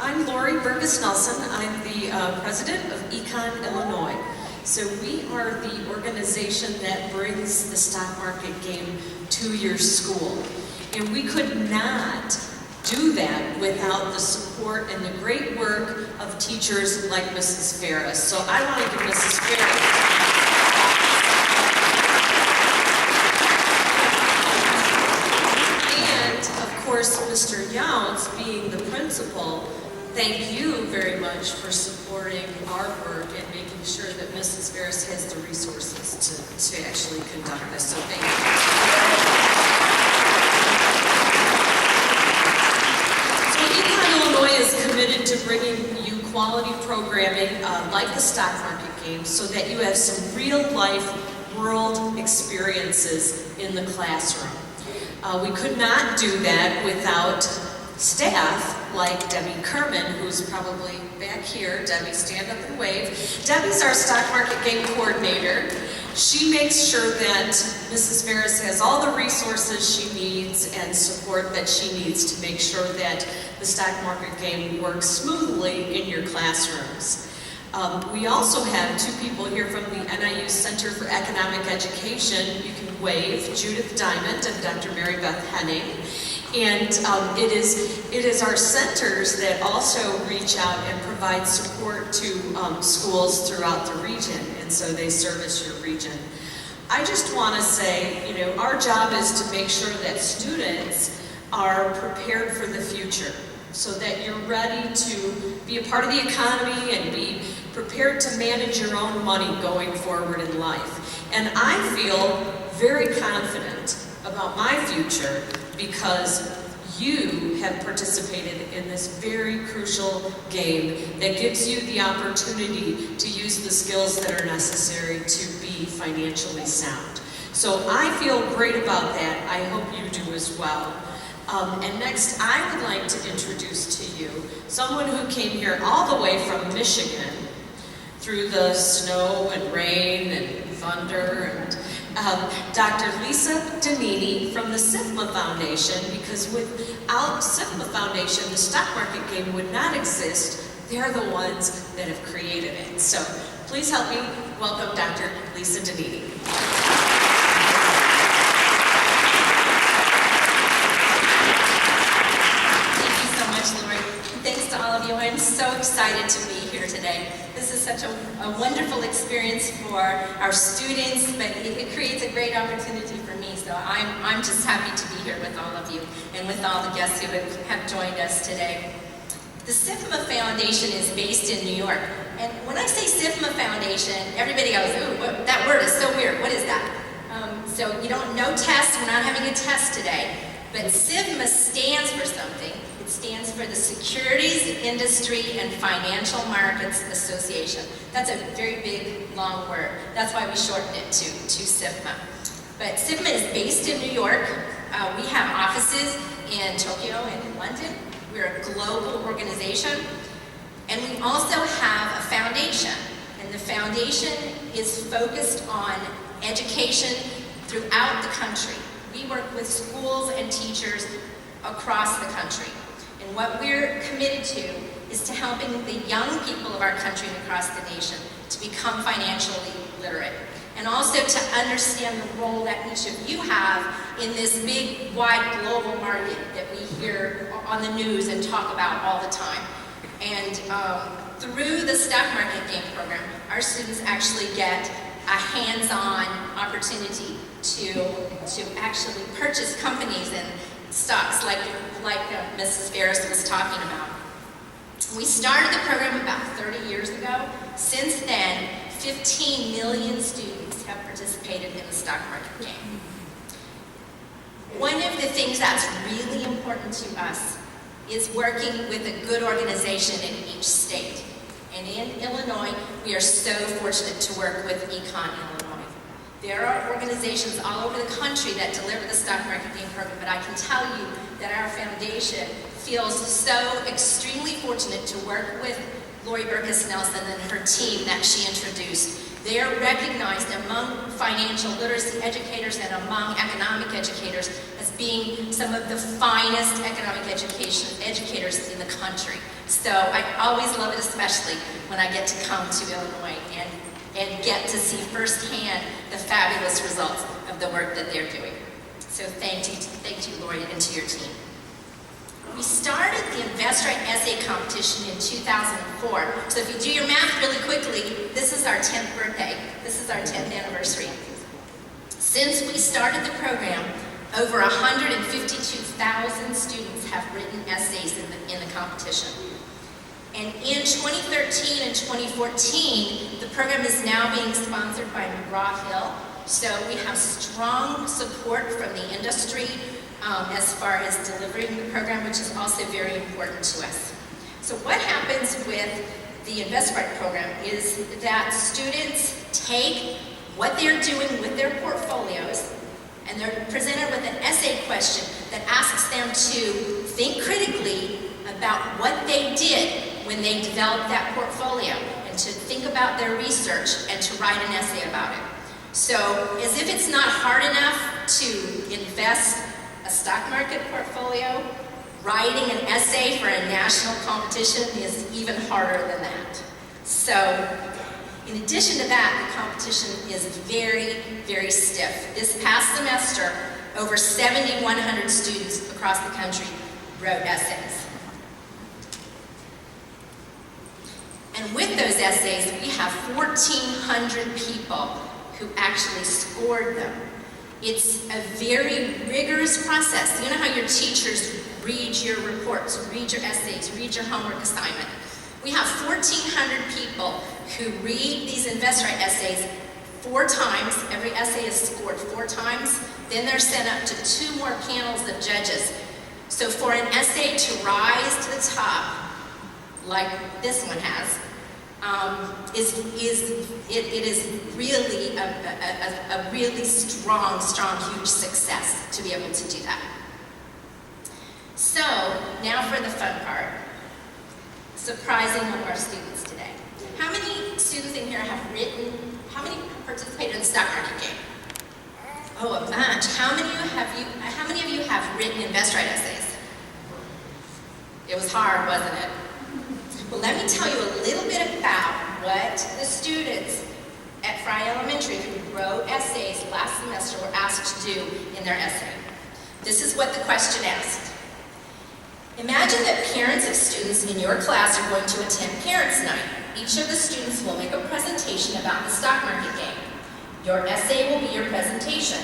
I'm Lori Burgess Nelson. I'm the president of Econ Illinois. So we are the organization that brings the stock market game to your school. And we could not do that without the support and the great work of teachers like Mrs. Ferris. So I want to give Mrs. Ferris Mr. Younts, being the principal, thank you very much for supporting our work and making sure that Mrs. Ferris has the resources to actually conduct this. So thank you. So Econ Illinois is committed to bringing you quality programming like the stock market game so that you have some real-life world experiences in the classroom. We could not do that without staff like Debbie Kerman, who's probably back here. Debbie, stand up and wave. Debbie's our stock market game coordinator. She makes sure that Mrs. Ferris has all the resources she needs and support that she needs to make sure that the stock market game works smoothly in your classrooms. We also have two people here from the NIU Center for Economic Education. You can wave, Judith Diamond and Dr. Mary Beth Henning. And it is our centers that also reach out and provide support to schools throughout the region, and so they service your region. I just want to say, you know, our job is to make sure that students are prepared for the future, so that you're ready to be a part of the economy and be prepared to manage your own money going forward in life. And I feel very confident about my future because you have participated in this very crucial game that gives you the opportunity to use the skills that are necessary to be financially sound. So I feel great about that. I hope you do as well. And next, I would like to introduce to you someone who came here all the way from Michigan through the snow and rain and thunder, and Dr. Lisa Danini from the SIFMA Foundation, because without SIFMA Foundation, the stock market game would not exist. They're the ones that have created it. So please help me welcome Dr. Lisa Danini. Thanks to all of you. I'm so excited to be here today. This is such a wonderful experience for our students, but it creates a great opportunity for me. So I'm just happy to be here with all of you and with all the guests who have joined us today. The SIFMA Foundation is based in New York. And when I say SIFMA Foundation, everybody goes, ooh, that word is so weird. What is that? So you don't, no test, we're not having a test today. But SIFMA stands for something. It stands for the Securities Industry and Financial Markets Association. That's a very big, long word. That's why we shortened it to SIFMA. But SIFMA is based in New York. We have offices in Tokyo and in London. We're a global organization. And we also have a foundation. And the foundation is focused on education throughout the country. We work with schools and teachers across the country. And what we're committed to is to helping the young people of our country and across the nation to become financially literate. And also to understand the role that each of you have in this big, wide global market that we hear on the news and talk about all the time. And through the stock market game program, our students actually get a hands-on opportunity to actually purchase companies and stocks like Mrs. Ferris was talking about. We started the program about 30 years ago. Since then, 15 million students have participated in the stock market game. One of the things that's really important to us is working with a good organization in each state. And in Illinois, we are so fortunate to work with Econ Illinois. There are organizations all over the country that deliver the stock market game program, but I can tell you that our foundation feels so extremely fortunate to work with Lori Burgess Nelson and her team that she introduced. They are recognized among financial literacy educators and among economic educators as being some of the finest economic educators in the country. So I always love it, especially when I get to come to Illinois and get to see firsthand the fabulous results of the work that they're doing. So thank you, Lori, and to your team. We started the InvestRight Essay Competition in 2004. So if you do your math really quickly, this is our 10th birthday. This is our 10th anniversary. Since we started the program, over 152,000 students have written essays in the competition. And in 2013 and 2014, the program is now being sponsored by McGraw-Hill. So we have strong support from the industry as far as delivering the program, which is also very important to us. So what happens with the InvestRight program is that students take what they're doing with their portfolios, and they're presented with an essay question that asks them to think critically about what they did when they developed that portfolio, and to think about their research and to write an essay about it. So, as if it's not hard enough to invest a stock market portfolio, writing an essay for a national competition is even harder than that. So, in addition to that, the competition is very, very stiff. This past semester, over 7,100 students across the country wrote essays. And with those essays, we have 1,400 people who actually scored them. It's a very rigorous process. You know how your teachers read your reports, read your essays, read your homework assignment. We have 1,400 people who read these InvestRight essays 4 times. Every essay is scored 4 times. Then they're sent up to 2 more panels of judges. So for an essay to rise to the top, like this one has, it is really a really strong, huge success to be able to do that. So now for the fun part, surprising of our students today. How many students in here have written? How many participated in the stock market game? Oh, a bunch. How many of you have written InvestRight essays? It was hard, wasn't it? Well, let me tell you a little bit about what the students at Fry Elementary who wrote essays last semester were asked to do in their essay. This is what the question asked. Imagine that parents of students in your class are going to attend Parents' Night. Each of the students will make a presentation about the stock market game. Your essay will be your presentation.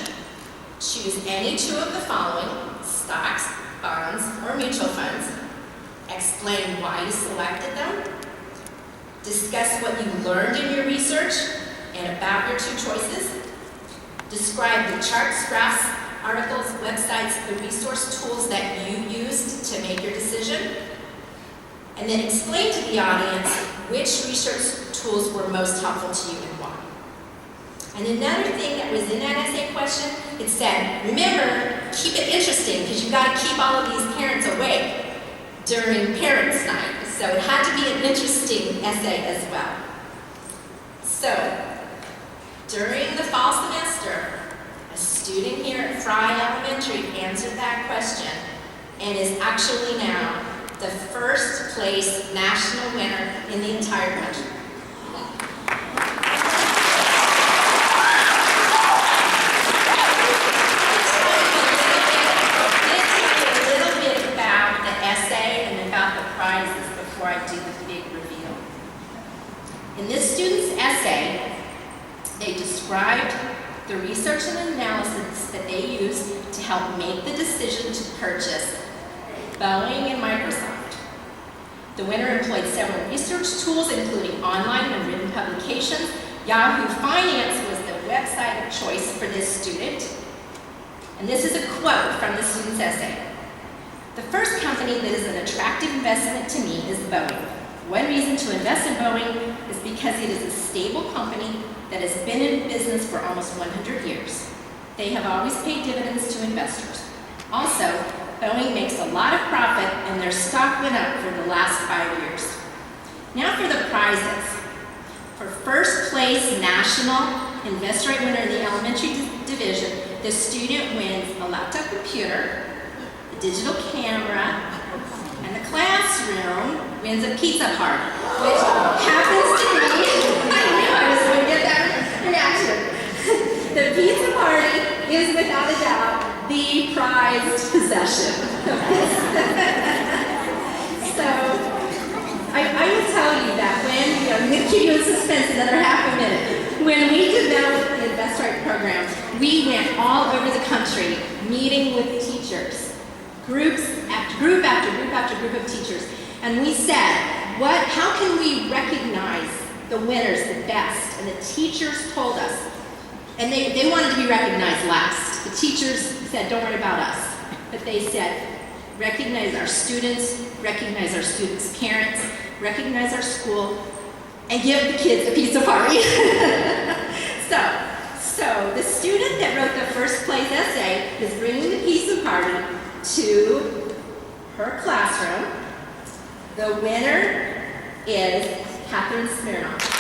Choose any 2 of the following: stocks, bonds, or mutual funds. Explain why you selected them. Discuss what you learned in your research and about your 2 choices. Describe the charts, graphs, articles, websites, the resource tools that you used to make your decision. And then explain to the audience which research tools were most helpful to you and why. And another thing that was in that essay question, it said, remember, keep it interesting because you've got to keep all of these parents awake during Parents' Night. So it had to be an interesting essay as well. So, during the fall semester, a student here at Fry Elementary answered that question and is actually now the first place national winner in the entire country. In this student's essay, they described the research and analysis that they used to help make the decision to purchase Boeing and Microsoft. The winner employed several research tools, including online and written publications. Yahoo Finance was the website of choice for this student. And this is a quote from the student's essay. The first company that is an attractive investment to me is Boeing. One reason to invest in Boeing is because it is a stable company that has been in business for almost 100 years. They have always paid dividends to investors. Also, Boeing makes a lot of profit and their stock went up for the last 5 years. Now for the prizes. For first place national InvestRight winner in the elementary division, the student wins a laptop computer, a digital camera, and the classroom wins a pizza party, which happens to be, I knew I was going to get that reaction. The pizza party is without a doubt the prized possession. So, I will tell you that when, I'm going to keep you in suspense another half a minute. When we developed the Invest Right program, we went all over the country meeting with teachers, groups after group after group after group of teachers. And we said, how can we recognize the winners the best? And the teachers told us, and they wanted to be recognized last. The teachers said, don't worry about us. But they said, recognize our students, recognize our students' parents, recognize our school, and give the kids a pizza party. So the student that wrote the first place essay is bringing the pizza party to her classroom. The winner is Catherine Smirnoff.